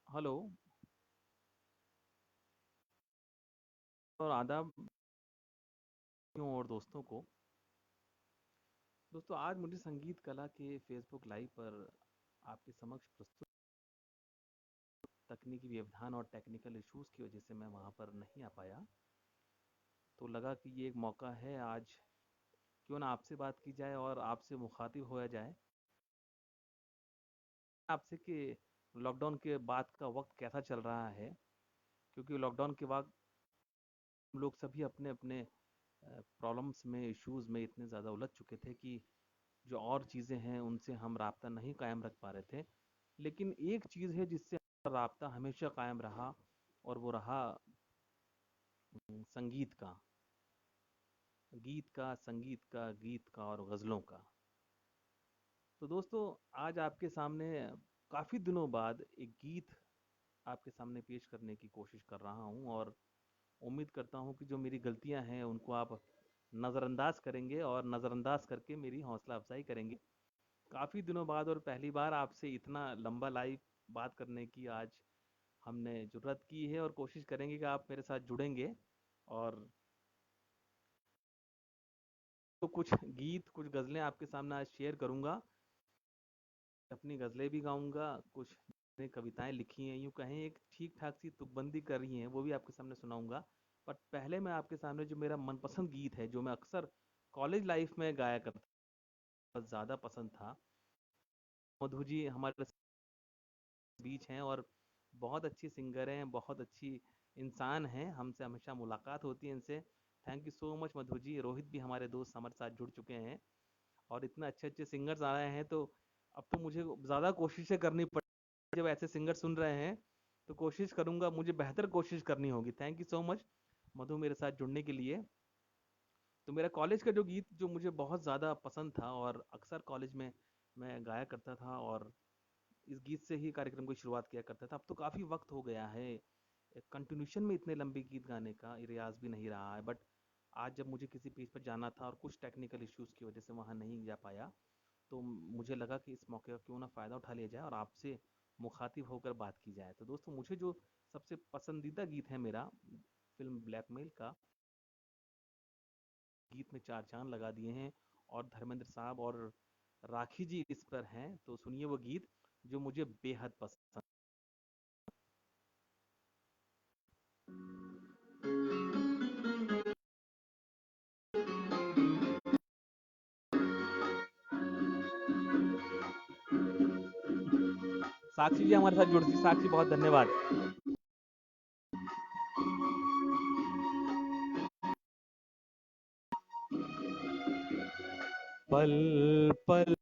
Hello और आदाब और दोस्तों को। दोस्तों, आज मुझे संगीत कला के फेसबुक लाइव पर आपके समक्ष प्रस्तुत तकनीकी व्यवधान और टेक्निकल इश्यूज की वजह से मैं वहां पर नहीं आ पाया। तो लगा कि ये एक मौका है, आज क्यों ना आपसे बात की जाए और आपसे मुखातिब होया जाए आपसे कि लॉकडाउन के बाद का वक्त कैसा चल रहा है। क्योंकि लॉकडाउन के बाद हम लोग सभी अपने अपने प्रॉब्लम्स में, इश्यूज में इतने ज़्यादा उलझ चुके थे कि जो और चीज़ें हैं उनसे हम राब्ता नहीं कायम रख पा रहे थे। लेकिन एक चीज़ है जिससे हमारा राब्ता हमेशा कायम रहा, और वो रहा संगीत का। गीत का और गज़लों का। तो दोस्तों, आज आपके सामने काफ़ी दिनों बाद एक गीत आपके सामने पेश करने की कोशिश कर रहा हूँ, और उम्मीद करता हूँ कि जो मेरी गलतियाँ हैं उनको आप नज़रअंदाज करेंगे और नज़रअंदाज करके मेरी हौसला अफजाई करेंगे। काफ़ी दिनों बाद और पहली बार आपसे इतना लंबा लाइव बात करने की आज हमने जुर्रत की है, और कोशिश करेंगे कि आप मेरे साथ जुड़ेंगे। और तो कुछ गीत, कुछ गज़लें आपके सामने आज शेयर करूंगा। अपनी गज़लें भी गाऊंगा, कुछ मैंने कविताएं लिखी हैं, यूँ कहें एक ठीक ठाक सी तुकबंदी कर रही हैं, वो भी आपके सामने सुनाऊंगा। पर पहले मैं आपके सामने जो मेरा मनपसंद गीत है, जो मैं अक्सर कॉलेज लाइफ में गाया करता, बहुत ज़्यादा पसंद था। मधु जी हमारे बीच हैं और बहुत अच्छी सिंगर हैं, बहुत अच्छी इंसान हैं, हमसे हमेशा मुलाकात होती है इनसे। Thank you so much Madhu ji. Rohit भी हमारे दोस्त हमारे साथ जुड़ चुके हैं, और इतने अच्छे अच्छे सिंगर्स आ रहे हैं। तो अब तो मुझे ज़्यादा कोशिशें करनी पड़ेगी, जब ऐसे सिंगर सुन रहे हैं तो कोशिश करूंगा, मुझे बेहतर कोशिश करनी होगी। थैंक यू सो मच मधु मेरे साथ जुड़ने के लिए। तो मेरा कॉलेज का जो गीत जो मुझे बहुत ज़्यादा पसंद था और अक्सर कॉलेज में मैं गाया करता था, और इस गीत से ही कार्यक्रम की शुरुआत किया करता था। अब तो काफ़ी वक्त हो गया है कंटिन्यूशन में इतने लंबे गीत गाने का, रियाज भी नहीं रहा है। बट आज जब मुझे किसी पेज पर जाना था और कुछ टेक्निकल इश्यूज़ की वजह से वहाँ नहीं जा पाया, तो मुझे लगा कि इस मौके का क्यों ना फ़ायदा उठा लिया जाए और आपसे मुखातिब होकर बात की जाए। तो दोस्तों, मुझे जो सबसे पसंदीदा गीत है मेरा, फिल्म ब्लैकमेल का गीत में चार चांद लगा दिए हैं, और धर्मेंद्र साहब और राखी जी इस पर हैं। तो सुनिए वो गीत जो मुझे बेहद पसंद। साक्षी जी हमारे साथ जुड़ती, साक्षी बहुत धन्यवाद। पल पल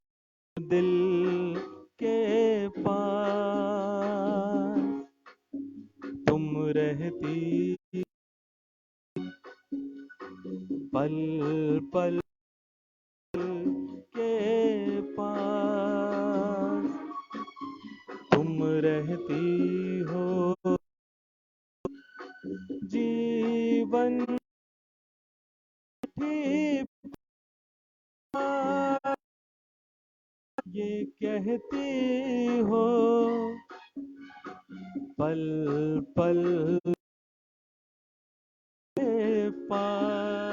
दिल के पास तुम रहती, पल पल के पास तुम रहती हो, जीवन की बात ये कहती हो, पल पल के पास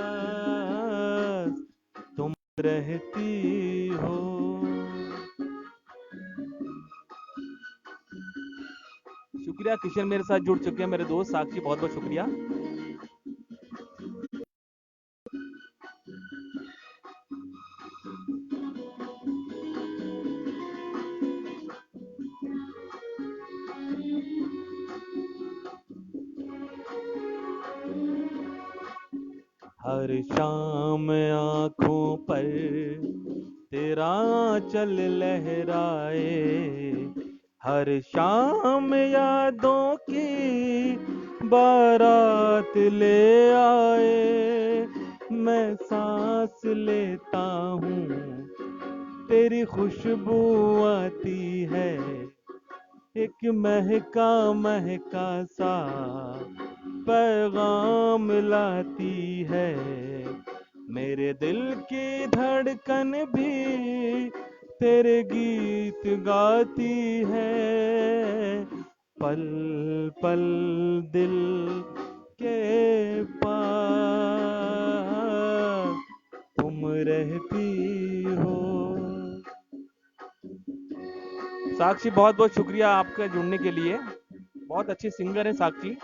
तुम रहती हो। शुक्रिया, किशन मेरे साथ जुड़ चुके हैं, मेरे दोस्त साक्षी, बहुत बहुत शुक्रिया। हर शाम आंखों पर तेरा चल लहराए, हर शाम यादों की बारात ले आए। मैं सांस लेता हूँ, तेरी खुशबू आती है, एक महका महका सा पैगाम लाती है। मेरे दिल की धड़कन भी तेरे गीत गाती है, पल पल दिल के पास तुम रहती हो। साक्षी, बहुत बहुत शुक्रिया आपका जुड़ने के लिए। बहुत अच्छे सिंगर है साक्षी।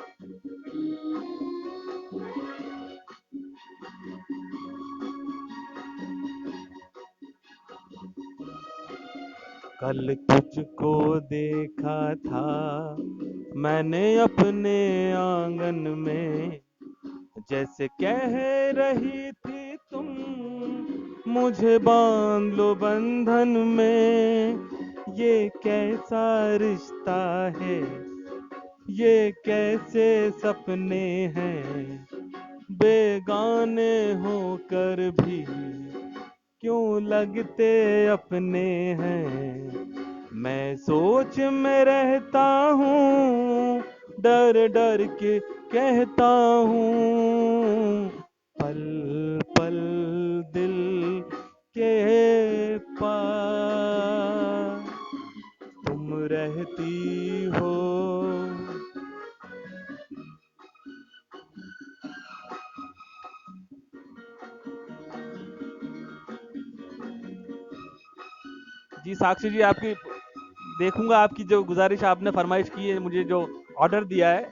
कल तुझको देखा था मैंने अपने आंगन में, जैसे कह रही थी तुम मुझे बांध लो बंधन में। ये कैसा रिश्ता है, ये कैसे सपने हैं, बेगाने होकर भी क्यों लगते अपने हैं। मैं सोच में रहता हूँ, डर डर के कहता हूँ, पल पल दिल के पास तुम रहती हो। जी साक्षी जी, आपकी देखूंगा, आपकी जो गुजारिश आपने फरमाइश की है, मुझे जो ऑर्डर दिया है।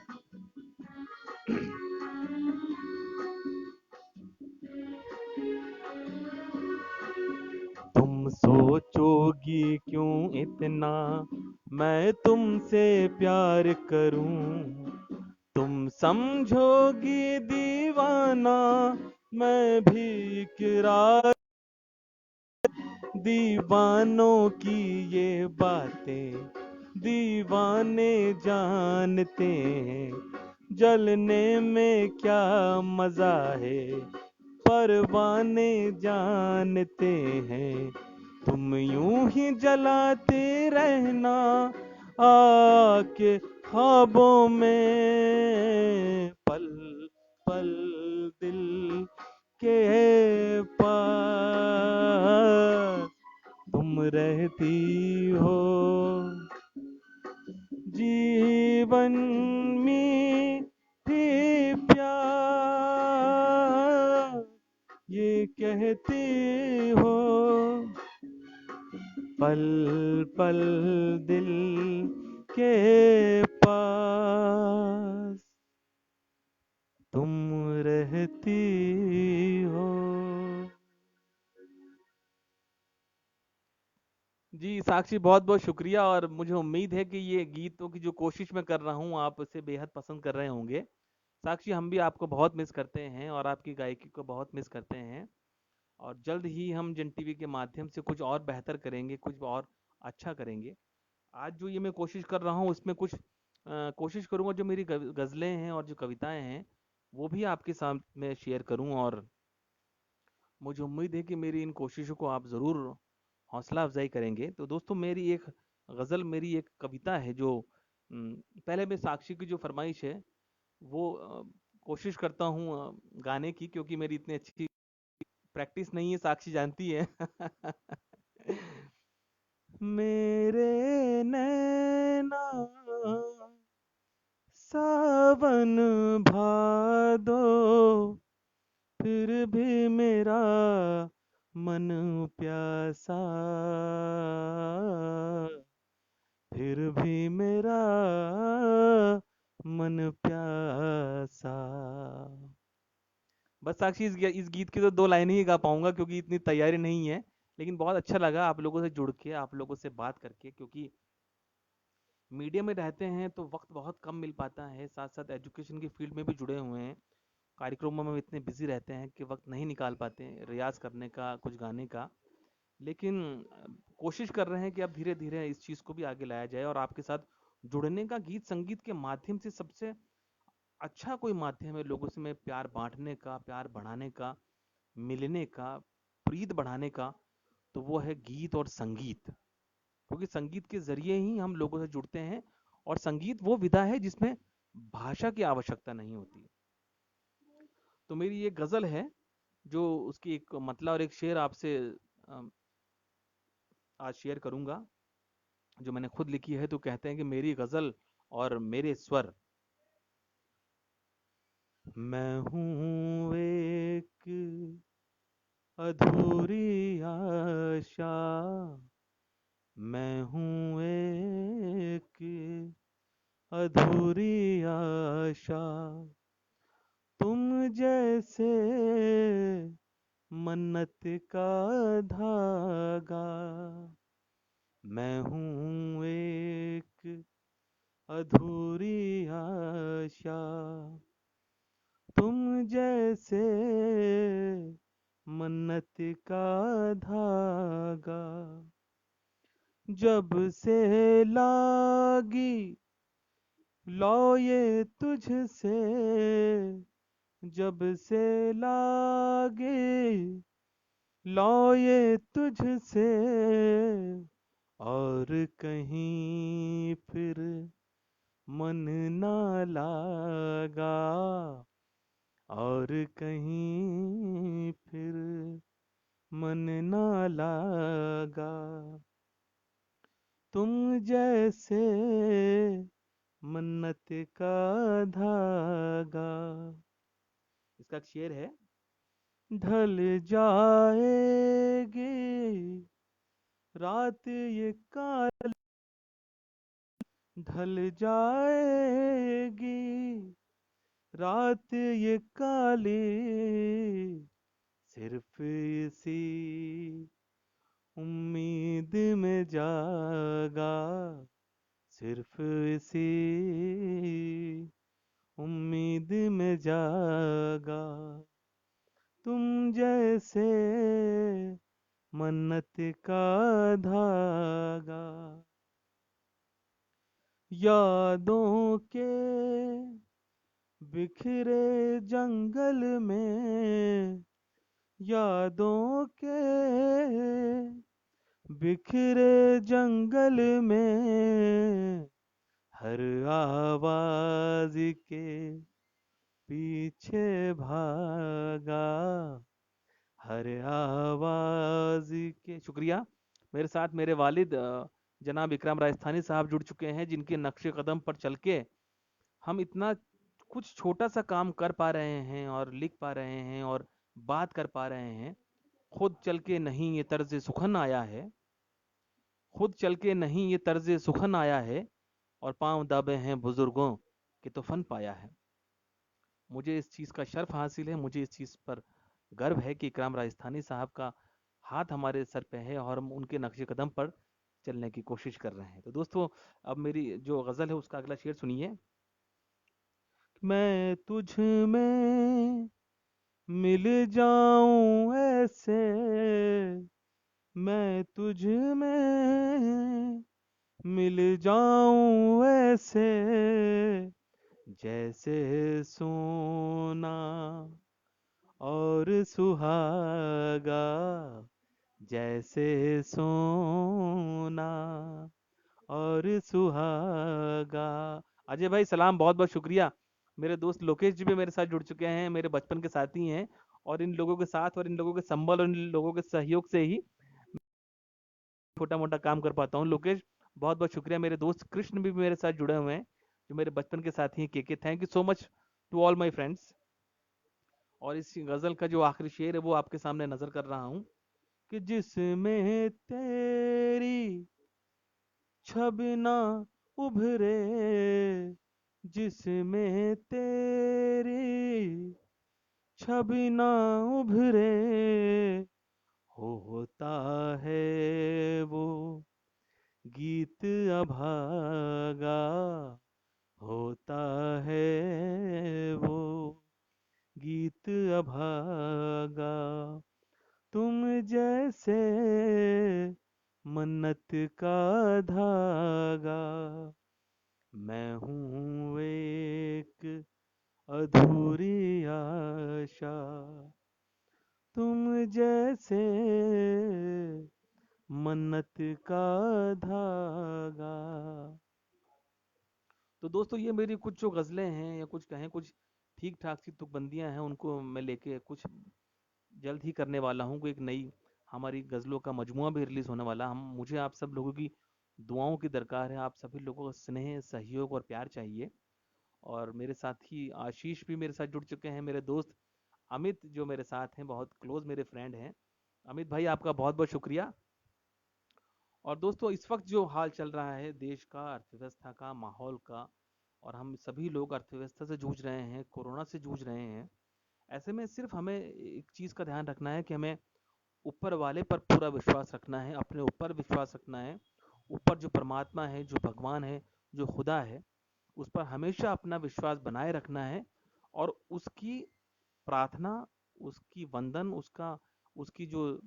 तुम सोचोगी क्यों इतना मैं तुमसे प्यार करूं, तुम समझोगी दीवाना मैं भी इकरार। दीवानों की ये बातें दीवाने जानते हैं, जलने में क्या मजा है परवाने जानते हैं। तुम यूं ही जलाते रहना आके ख्वाबों में, पल पल दिल के पास तुम रहती हो। जीवन में भी प्यार ये कहती हो, पल पल दिल के पास तुम रहती हो। जी साक्षी, बहुत बहुत शुक्रिया, और मुझे उम्मीद है कि ये गीतों की जो कोशिश मैं कर रहा हूँ आप उसे बेहद पसंद कर रहे होंगे। साक्षी, हम भी आपको बहुत मिस करते हैं और आपकी गायकी को बहुत मिस करते हैं, और जल्द ही हम जिन टीवी के माध्यम से कुछ और बेहतर करेंगे, कुछ और अच्छा करेंगे। आज जो ये मैं कोशिश कर रहा हूँ उसमें कुछ कोशिश करूँगा जो मेरी गज़लें हैं और जो कविताएं हैं वो भी आपके सामने शेयर करूँ, और मुझे उम्मीद है कि मेरी इन कोशिशों को आप ज़रूर हौसला अफजाई करेंगे। तो दोस्तों, मेरी एक गज़ल, मेरी एक कविता है जो पहले मैं साक्षी की जो फरमाइश है वो कोशिश करता हूँ गाने की, क्योंकि मेरी इतनी अच्छी प्रैक्टिस नहीं है, साक्षी जानती है। मेरे नैना सावन भादो, फिर भी मेरा मन प्यासा, फिर भी मेरा मन प्यासा। बस साक्षी, इस गीत की तो दो लाइनें ही गा पाऊंगा क्योंकि इतनी तैयारी नहीं है, लेकिन बहुत अच्छा लगा आप लोगों से जुड़ के, आप लोगों से बात करके, क्योंकि मीडिया में रहते हैं तो वक्त बहुत कम मिल पाता है, साथ साथ एजुकेशन की फील्ड में भी जुड़े हुए हैं, कार्यक्रमों में इतने बिजी रहते हैं कि वक्त नहीं निकाल पाते हैं रियाज करने का, कुछ गाने का। लेकिन कोशिश कर रहे हैं कि अब धीरे धीरे इस चीज़ को भी आगे लाया जाए, और आपके साथ जुड़ने का, गीत संगीत के माध्यम से सबसे अच्छा कोई माध्यम है लोगों से में प्यार बांटने का, प्यार बढ़ाने का, मिलने का, प्रीत बढ़ाने का, तो वो है गीत और संगीत। क्योंकि संगीत के जरिए ही हम लोगों से जुड़ते हैं, और संगीत वो विधा है जिसमें भाषा की आवश्यकता नहीं होती। तो मेरी ये गजल है जो उसकी एक मतलब और एक शेर आपसे अम, आज शेयर करूंगा, जो मैंने खुद लिखी है। तो कहते हैं कि मेरी गजल और मेरे स्वर। मैं हूँ एक अधूरी आशा, मैं हूँ एक अधूरी आशा, तुम जैसे मन्नत का धागा। मैं हूँ एक अधूरी आशा, तुम जैसे मन्नत का धागा। जब से लागी लो ये तुझसे, जब से लागे लो ये तुझसे, और कहीं फिर मन ना लागा, और कहीं फिर मन ना लागा। तुम जैसे मन्नत का धागा। इसका एक शेर है। ढल जाएगी रात ये काली, ढल जाएगी रात ये काली, सिर्फ इसी उम्मीद में जागा, सिर्फ इसी उम्मीद में जागा। तुम जैसे मन्नत का धागा। यादों के बिखरे जंगल में, यादों के बिखरे जंगल में, हर आवाज के पीछे भागा, हर आवाज के। शुक्रिया। मेरे साथ मेरे वालिद जनाब इकराम राजस्थानी साहब जुड़ चुके हैं, जिनके नक्शे कदम पर चल के हम इतना कुछ छोटा सा काम कर पा रहे हैं और लिख पा रहे हैं और बात कर पा रहे हैं। खुद चल के नहीं ये तर्ज सुखन आया है, खुद चल के नहीं ये तर्ज सुखन आया है, और पांव दाबे हैं बुजुर्गों के तो फन पाया है। मुझे इस चीज़ का शर्फ हासिल है, मुझे इस चीज़ पर गर्व है कि इकराम राजस्थानी साहब का हाथ हमारे सर पे है और हम उनके नक्शे कदम पर चलने की कोशिश कर रहे हैं। तो दोस्तों, अब मेरी जो गज़ल है उसका अगला शेर सुनिए। मैं तुझ में मिल जाऊं ऐसे, मैं तुझ में मिल जाऊं ऐसे, जैसे सोना और सुहागा, जैसे सोना और सुहागा। अजय भाई सलाम, बहुत बहुत शुक्रिया। मेरे दोस्त लोकेश जी भी मेरे साथ जुड़ चुके हैं, मेरे बचपन के साथी हैं, और इन लोगों के साथ और इन लोगों के संबल और इन लोगों के सहयोग से ही छोटा मोटा काम कर पाता हूँ। लोकेश, बहुत बहुत शुक्रिया। मेरे दोस्त कृष्ण भी मेरे साथ जुड़े हुए हैं, जो मेरे बचपन के साथी हैं। के thank you so much to all my friends. और इस गजल का जो आखिरी शेर है वो आपके सामने नजर कर रहा हूँ कि जिसमें तेरी छवि ना उभरे, जिसमें तेरी छवि ना उभरे, होता है वो गीत अभागा, होता है वो गीत अभागा। तुम जैसे मन्नत का धागा, मैं हूँ एक अधूरी आशा, तुम जैसे मन्नत का धागा। तो दोस्तों, ये मेरी कुछ जो गज़लें हैं या कुछ कहें कुछ ठीक ठाक सी तुकबंदियां हैं, उनको मैं लेके कुछ जल्द ही करने वाला हूँ। कोई एक नई हमारी गज़लों का मजमुआ भी रिलीज़ होने वाला। हम मुझे आप सब लोगों की दुआओं की दरकार है। आप सभी लोगों का स्नेह, सहयोग और प्यार चाहिए। और मेरे साथी आशीष भी मेरे साथ जुड़ चुके हैं, मेरे दोस्त अमित जो मेरे साथ हैं, बहुत क्लोज मेरे फ्रेंड हैं। अमित भाई आपका बहुत बहुत शुक्रिया। और दोस्तों इस वक्त जो हाल चल रहा है देश का, अर्थव्यवस्था का, माहौल का, और हम सभी लोग अर्थव्यवस्था से जूझ रहे हैं, कोरोना से जूझ रहे हैं। ऐसे में सिर्फ हमें एक चीज़ का ध्यान रखना है कि हमें ऊपर वाले पर पूरा विश्वास रखना है, अपने ऊपर विश्वास रखना है। ऊपर जो परमात्मा है, जो भगवान है, जो खुदा है, उस पर हमेशा अपना विश्वास बनाए रखना है। और उसकी प्रार्थना, उसकी वंदन, उसकी जो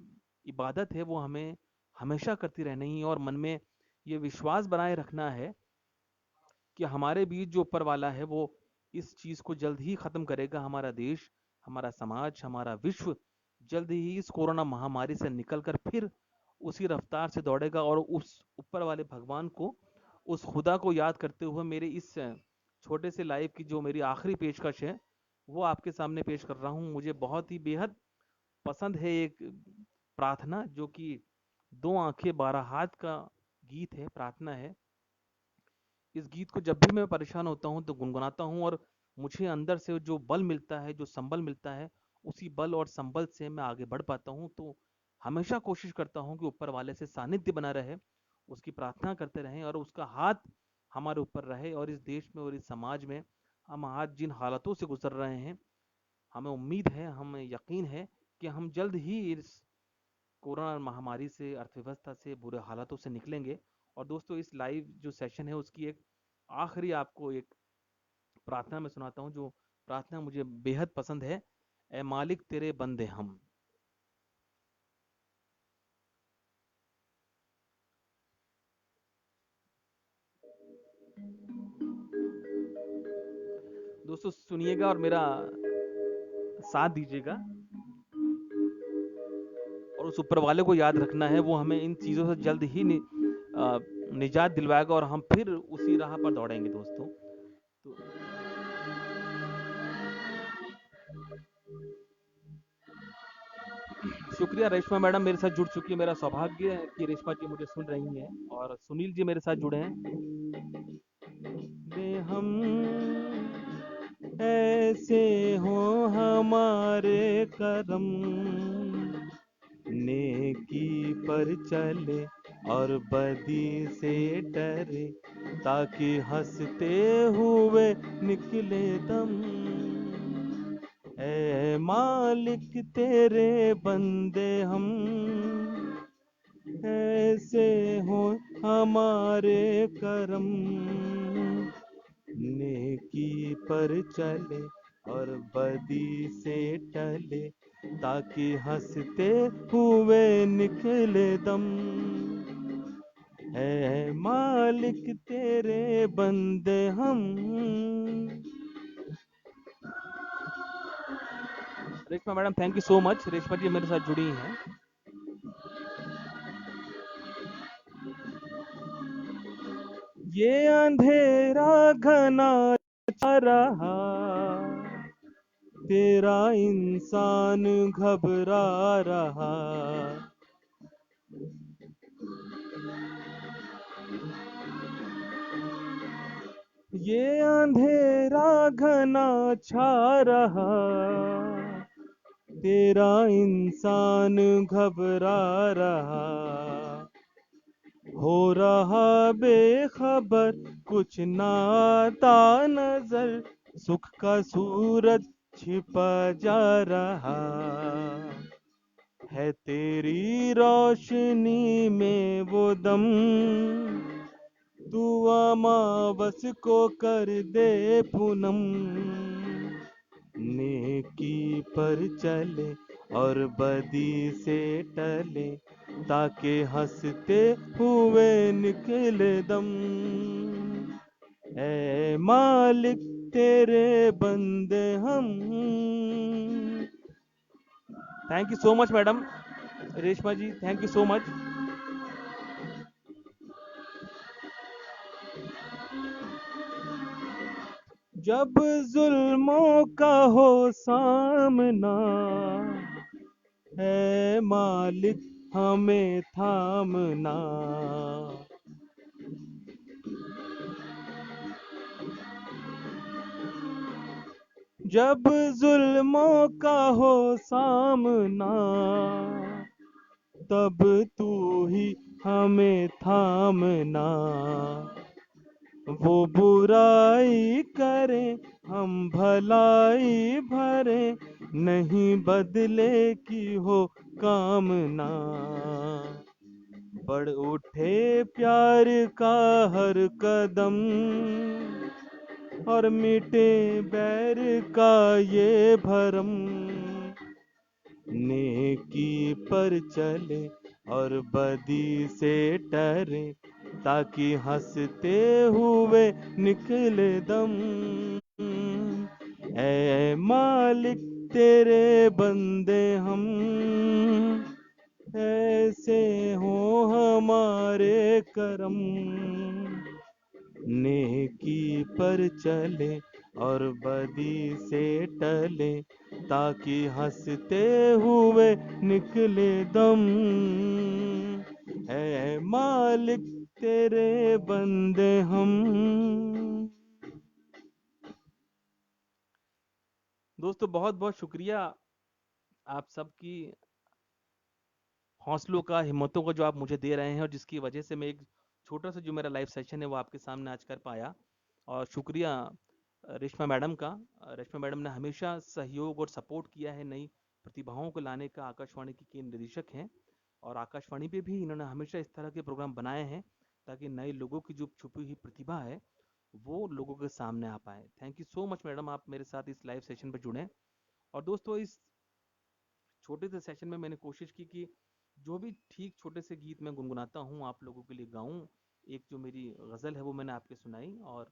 इबादत है वो हमें हमेशा करती रहनी है। और मन में ये विश्वास बनाए रखना है कि हमारे बीच जो ऊपर वाला है वो इस चीज़ को जल्द ही ख़त्म करेगा। हमारा देश, हमारा समाज, हमारा विश्व जल्द ही इस कोरोना महामारी से निकलकर फिर उसी रफ्तार से दौड़ेगा। और उस ऊपर वाले भगवान को, उस खुदा को याद करते हुए मेरे इस छोटे से लाइव की जो मेरी आखिरी पेशकश है वो आपके सामने पेश कर रहा हूँ। मुझे बहुत ही बेहद पसंद है एक प्रार्थना, जो कि दो आंखें 12 हाथ का गीत है, प्रार्थना है। इस गीत को जब भी मैं परेशान होता हूँ तो गुनगुनाता हूँ, और मुझे अंदर से जो बल मिलता है, जो संबल मिलता है, उसी बल और संबल से मैं आगे बढ़ पाता हूँ। तो हमेशा कोशिश करता हूँ कि ऊपर वाले से सानिध्य बना रहे, उसकी प्रार्थना करते रहें और उसका हाथ हमारे ऊपर रहे। और इस देश में और इस समाज में हम आज जिन हालातों से गुजर रहे हैं, हमें उम्मीद है, हमें यकीन है कि हम जल्द ही इस कोरोना महामारी से, अर्थव्यवस्था से, बुरे हालातों से निकलेंगे। और दोस्तों इस लाइव जो सेशन है उसकी एक आखिरी आपको एक प्रार्थना मैं सुनाता हूँ, जो प्रार्थना मुझे बेहद पसंद है। ए मालिक तेरे बंदे हम। दोस्तों सुनिएगा और मेरा साथ दीजिएगा। और उस ऊपर वाले को याद रखना है, वो हमें इन चीज़ों से जल्द ही निजात दिलवाएगा और हम फिर उसी राह पर दौड़ेंगे दोस्तों। तो शुक्रिया, रेशमा मैडम मेरे साथ जुड़ चुकी है। मेरा सौभाग्य है कि रेशमा जी मुझे सुन रही हैं, और सुनील जी मेरे साथ जुड़े हैं। हम ऐसे हो हमारे करम, नेकी पर चले और बदी से डरे, ताकि हंसते हुए निकले दम। ऐ मालिक तेरे बंदे हम, ऐसे हो हमारे करम, नेकी पर चले और बदी से टले, ताकि हंसते हुए निकले दम। है मालिक तेरे बंदे हम। Reshma madam thank you so much. Reshma ji मेरे साथ जुड़ी हैं। ये अंधेरा घना छा रहा, तेरा इंसान घबरा रहा। ये अंधेरा घना छा रहा, तेरा इंसान घबरा रहा। हो रहा बेखबर, कुछ नाता नजर, सुख का सूरज छिपा जा रहा है। तेरी रोशनी में वो दम, तू अमावस को कर दे पूनम। नेकी पर चले और बदी से टले, ताकि हंसते हुए निकले दम। ऐ मालिक तेरे बंदे हम। Thank you so much madam, Reshma ji thank you so much. जब जुल्मों का हो सामना, है मालिक हमें थामना। जब जुल्मों का हो सामना, तब तू ही हमें थामना। वो बुराई करे हम भलाई भरे, नहीं बदले की हो कामना। बढ़ उठे प्यार का हर कदम, और मिटे बैर का ये भरम। नेकी पर चले और बदी से डरे, ताकि हंसते हुए निकले दम। ऐ मालिक तेरे बंदे हम, ऐसे हो हमारे करम। नेकी पर चले और बदी से टले, ताकि हंसते हुए निकले दम। है मालिक तेरे बंदे हम। दोस्तों बहुत बहुत शुक्रिया आप सबकी हौसलों का, हिम्मतों का जो आप मुझे दे रहे हैं, और जिसकी वजह से मैं एक छोटा सा जो मेरा लाइव सेशन है वो आपके सामने आज कर पाया। और शुक्रिया रेशमा मैडम का। रेशमा मैडम ने हमेशा सहयोग और सपोर्ट किया है नई प्रतिभाओं को लाने का। आकाशवाणी की केंद्र निदेशक हैं, और आकाशवाणी पे भी इन्होंने हमेशा इस तरह के प्रोग्राम बनाए हैं ताकि नए लोगों की जो छुपी हुई प्रतिभा है वो लोगों के सामने आ पाए। Thank you so much madam, आप मेरे साथ इस लाइव सेशन पर जुड़े। और दोस्तों इस छोटे से सेशन में मैंने कोशिश की कि जो भी ठीक छोटे से गीत मैं गुनगुनाता हूँ आप लोगों के लिए गाऊं। एक जो मेरी गज़ल है वो मैंने आपके सुनाई, और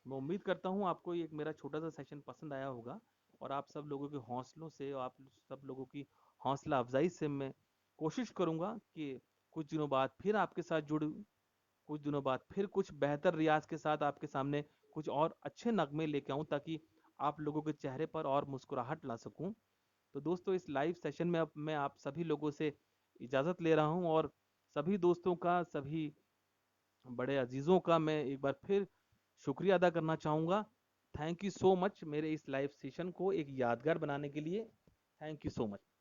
मैं उम्मीद करता हूँ आपको एक मेरा छोटा सा सेशन पसंद आया होगा। और आप सब लोगों के हौसलों से, और आप सब लोगों की हौसला अफजाई से मैं कोशिश करूंगा कि कुछ दिनों बाद फिर आपके साथ जुड़ूं, कुछ दिनों बाद फिर कुछ बेहतर रियाज के साथ आपके सामने कुछ और अच्छे नगमे लेके आऊं, ताकि आप लोगों के चेहरे पर और मुस्कुराहट ला सकूं। तो दोस्तों इस लाइव सेशन में अब मैं आप सभी लोगों से इजाज़त ले रहा हूं, और सभी दोस्तों का, सभी बड़े अजीज़ों का मैं एक बार फिर शुक्रिया अदा करना चाहूँगा। थैंक यू सो मच मेरे इस लाइव सेशन को एक यादगार बनाने के लिए। Thank you so much.